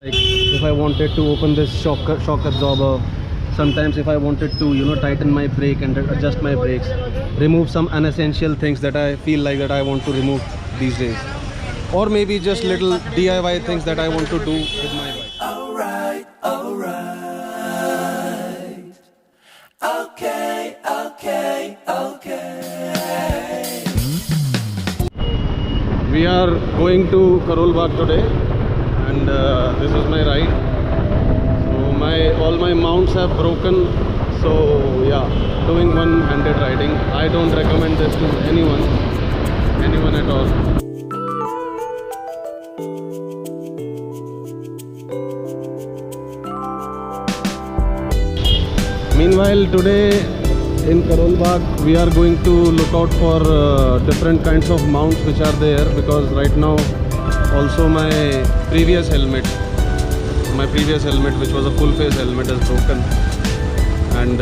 Like if I wanted to open this shock absorber, sometimes if I wanted to tighten my brake and adjust my brakes, remove some unessential things that I feel like that I want to remove these days, or maybe just little DIY things that I want to do with my bike. Alright, okay, okay, okay. We are going to Karol Bagh today, and this is my ride. So all my mounts have broken, so yeah, doing one-handed riding. I don't recommend this to anyone at all. Meanwhile, today in Karol Bagh we are going to look out for different kinds of mounts which are there, because right now also my previous helmet which was a full face helmet is broken, and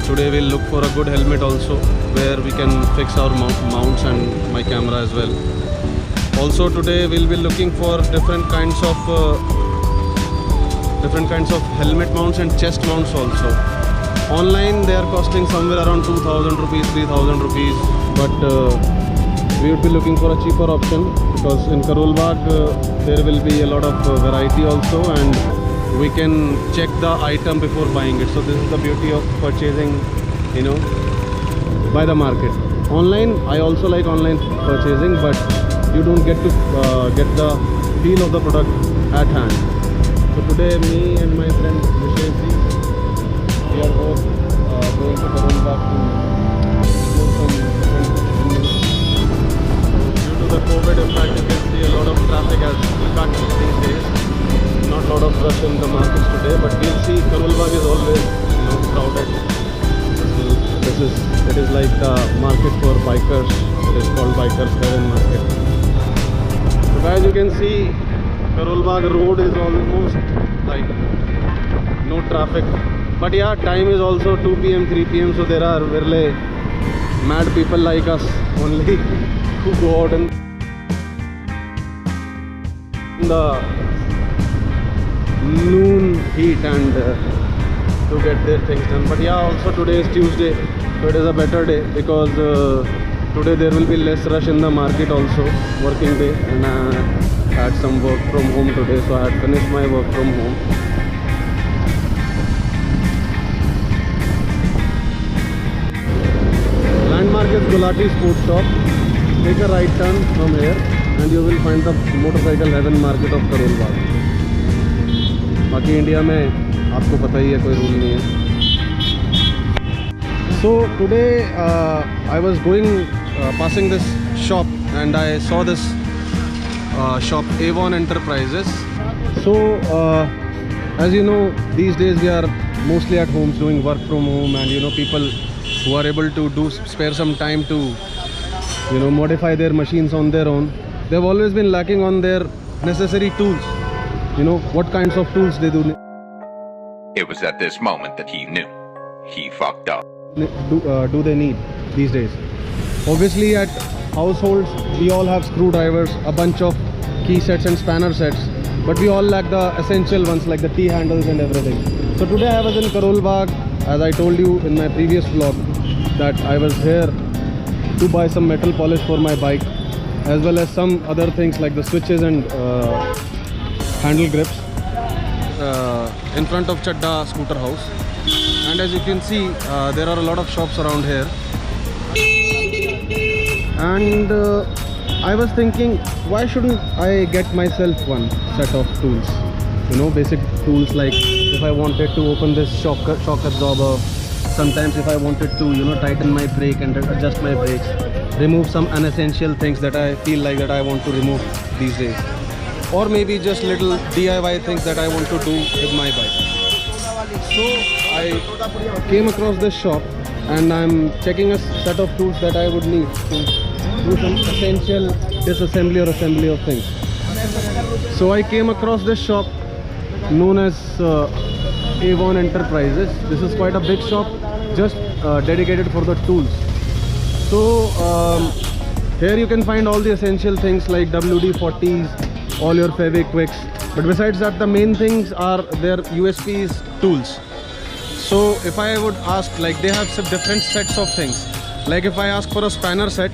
today we'll look for a good helmet also where we can fix our mounts and my camera as well. Also today we'll be looking for different kinds of helmet mounts and chest mounts also. Online they are costing somewhere around 2000 rupees, 3000 rupees, but we would be looking for a cheaper option, because in Karol Bagh there will be a lot of variety also, and we can check the item before buying it. So this is the beauty of purchasing by the market. Online, I also like online purchasing, but you don't get to get the feel of the product at hand. So today me and my friend Visheshji, we are both going to Karol Bagh to do some different things. Due to the COVID impact, you can see a lot of traffic as we can't see these days. Not a lot of rush in the markets today, but you'll see Karol Bagh is always crowded. It is like the market for bikers. It is called Bikers Heaven Market. So guys, you can see Karol Bagh road is almost like no traffic. But yeah, time is also 2 PM, 3 PM, so there are really mad people like us only who go out in the noon heat and to get their things done. But yeah, also today is Tuesday, so it is a better day, because today there will be less rush in the market also, working day, and I had some work from home today, so I had finished my work from home. Landmark is Gulati Sports Shop. Take a right turn from here and you will find the Motorcycle Heaven Market of Karol Bagh. बाकी India में आपको पता ही है, कोई rule नहीं है. So today I was passing this shop and I saw this shop, Avon Enterprises. So as you know, these days we are mostly at homes doing work from home, and people who are able to spare some time to modify their machines on their own, they've always been lacking on their necessary tools. What kinds of tools they do. It was at this moment that he knew he fucked up. Do they need these days? Obviously at households we all have screwdrivers, a bunch of key sets and spanner sets, but we all lack the essential ones like the T-handles and everything. So today I was in Karol Bagh, as I told you in my previous vlog, that I was here to buy some metal polish for my bike, as well as some other things like the switches and handle grips in front of Chadda Scooter House. And as you can see, there are a lot of shops around here, and I was thinking, why shouldn't I get myself one set of tools, basic tools, like if I wanted to open this shock absorber, sometimes if I wanted to tighten my brake and adjust my brakes, remove some unessential things that I feel like that I want to remove these days, or maybe just little DIY things that I want to do with my bike. So I came across this shop and I'm checking a set of tools that I would need to do some essential disassembly or assembly of things. So I came across this shop known as Avon Enterprises. This is quite a big shop, just dedicated for the tools. So here you can find all the essential things like WD-40s, all your Fevikwicks, But besides that, the main things are their USPs tools. So if I would ask, like they have some different sets of things. Like if I ask for a spanner set,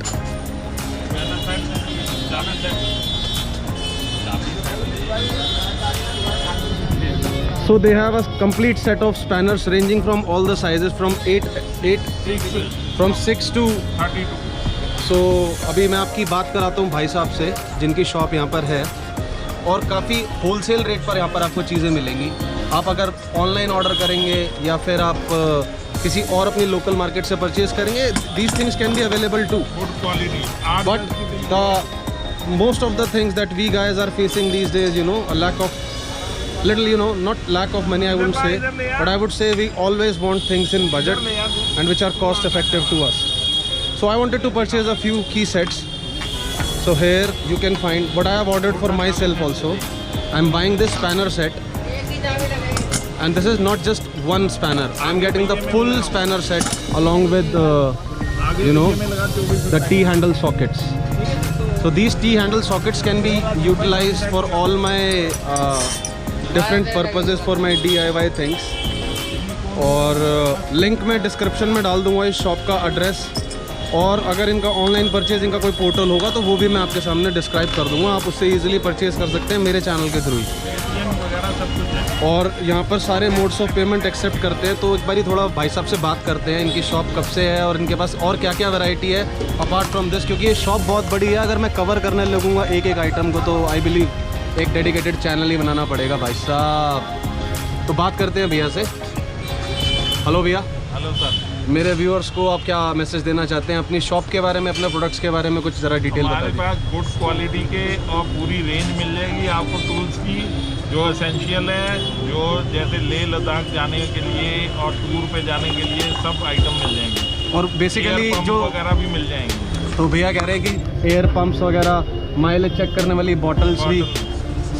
so they have a complete set of spanners ranging from all the sizes from 6 to 32. सो अभी मैं आपकी बात कराता हूँ भाई साहब से जिनकी शॉप यहाँ पर है, और काफ़ी होलसेल रेट पर यहाँ पर आपको चीज़ें मिलेंगी। आप अगर ऑनलाइन ऑर्डर करेंगे या फिर आप किसी और अपनी लोकल मार्केट से परचेज करेंगे, these things can be available too, good quality. But the most of the things that we guys are facing these days, you know, a lack of little, you know, not lack of money I wouldn't say, but I would say we always want things in budget and which are cost effective to us. So I wanted to purchase a few key sets. So here you can find what I have ordered for myself also. I'm buying this spanner set, and this is not just one spanner. I'm getting the full spanner set along with you know, the T-handle sockets. So these T-handle sockets can be utilized for all my different purposes for my DIY things. और link मैं description में डाल दूंगा इस shop का address, और अगर इनका ऑनलाइन परचेजिंग का कोई पोर्टल होगा तो वो भी मैं आपके सामने डिस्क्राइब कर दूंगा, आप उससे इजीली परचेज कर सकते हैं मेरे चैनल के थ्रू ही। और यहाँ पर सारे मोड्स ऑफ पेमेंट एक्सेप्ट करते हैं। तो एक बारी थोड़ा भाई साहब से बात करते हैं, इनकी शॉप कब से है और इनके पास और क्या क्या वैरायटी है अपार्ट फ्रॉम दिस, क्योंकि ये शॉप बहुत बड़ी है। अगर मैं कवर करने लगूंगा एक एक आइटम को तो आई बिलीव एक डेडिकेटेड चैनल ही बनाना पड़ेगा भाई साहब। तो बात करते हैं भैया से। हेलो भैया। Hello sir. मेरे व्यूअर्स को आप क्या मैसेज देना चाहते हैं अपनी शॉप के बारे में, अपने प्रोडक्ट्स के बारे में कुछ ज़रा डिटेल बता हमारे दीजिए। पास गुड क्वालिटी के और पूरी रेंज मिल जाएगी आपको टूल्स की, जो एसेंशियल है, जो जैसे लेह लद्दाख जाने के लिए और टूर पे जाने के लिए सब आइटम मिल जाएंगे, और बेसिकली जो वगैरह भी मिल जाएंगे। तो भैया कह रहे हैं कि एयर पंप्स वगैरह, माइलेज चेक करने वाली बॉटल्स भी,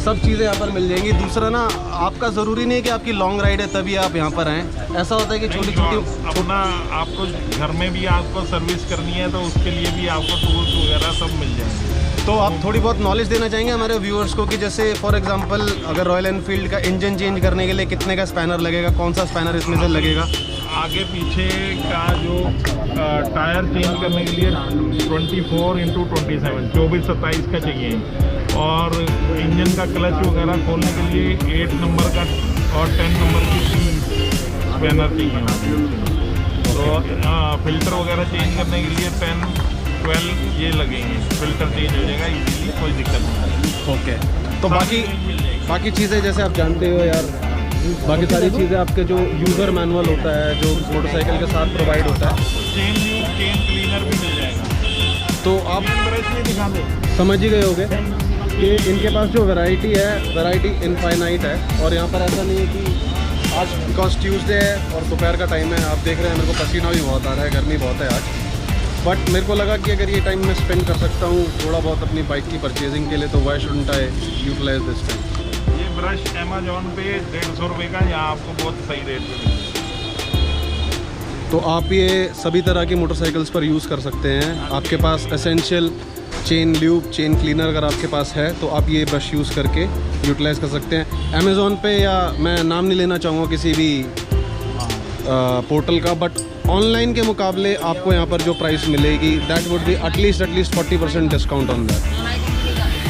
सब चीज़ें यहाँ पर मिल जाएंगी। दूसरा ना, आपका ज़रूरी नहीं है कि आपकी लॉन्ग राइड है तभी आप यहाँ पर आएँ, ऐसा होता है कि छोटी छोटी अपना आपको घर में भी आपको सर्विस करनी है तो उसके लिए भी आपको टूल्स वगैरह सब मिल जाएंगे। तो आप थोड़ी बहुत नॉलेज देना चाहेंगे हमारे व्यूअर्स को कि जैसे फॉर एग्जांपल अगर रॉयल एनफील्ड का इंजन चेंज करने के लिए कितने का स्पैनर लगेगा, कौन सा स्पैनर इसमें से लगेगा? आगे पीछे का जो टायर चेंज करने के लिए 24x27 24-27 का चाहिए, और इंजन का क्लच वगैरह खोलने के लिए 8 नंबर का और 10 नंबर की स्पैनर चाहिए। तो फिल्टर वगैरह चेंज करने के लिए 10, 12 ये लगेंगे, फिल्टर चेंज हो जाएगा इजीली, कोई दिक्कत नहीं। ओके। तो बाकी चीज़ें जैसे आप जानते हो यार, बाकी सारी चीज़ें आपके जो यूज़र मैनुअल होता है जो मोटरसाइकिल के साथ प्रोवाइड होता है, चेन क्लीनर भी मिल जाएगा। तो आप ब्रश भी दिखा दो, समझ ही गए होगे कि इनके पास जो वैरायटी है, वैरायटी इनफाइनाइट है। और यहाँ पर ऐसा नहीं है कि आज बिकॉज ट्यूसडे है और दोपहर का टाइम है, आप देख रहे हैं मेरे को पसीना भी बहुत आ रहा है, गर्मी बहुत है आज, बट मेरे को लगा कि अगर ये टाइम मैं स्पेंड कर सकता हूँ थोड़ा बहुत अपनी बाइक की परचेजिंग के लिए, तो why shouldn't I utilise this time. ये ब्रश अमेजोन पे 150 रुपये का, यहाँ आपको बहुत सही रेट पे मिलेगा। तो आप ये सभी तरह की मोटरसाइकिल्स पर यूज़ कर सकते हैं। आपके पास essential chain lube, chain cleaner अगर आपके पास है तो आप ये ब्रश यूज़ करके यूटिलाइज़ कर सकते हैं अमेज़ॉन पे, या मैं नाम नहीं लेना चाहूँगा किसी भी पोर्टल का, बट ऑनलाइन के मुकाबले आपको यहाँ पर जो प्राइस मिलेगी that would be at least 40% discount on that.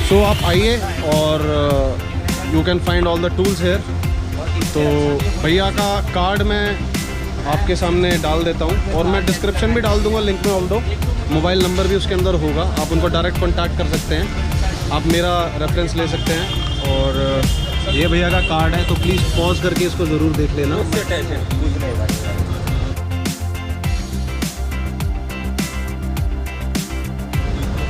So आप आइए और you can find all the tools here. तो भैया का कार्ड मैं आपके सामने डाल देता हूँ, और मैं डिस्क्रिप्शन भी डाल दूँगा लिंक में, ऑल दो मोबाइल नंबर भी उसके अंदर होगा, आप उनको डायरेक्ट कॉन्टैक्ट कर सकते हैं, आप मेरा रेफरेंस ले सकते हैं। और ये भैया का कार्ड है, तो प्लीज़ पॉज करके इसको ज़रूर देख लेना।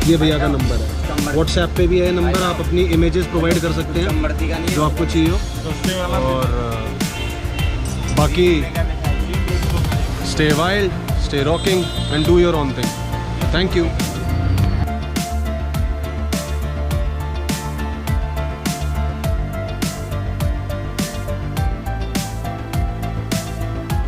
ये भैया का नंबर है, व्हाट्सएप पे भी है नंबर, आप अपनी इमेजेस प्रोवाइड कर सकते हैं जो आपको चाहिए हो। और बाकी stay wild, stay rocking and do your own thing. Thank you.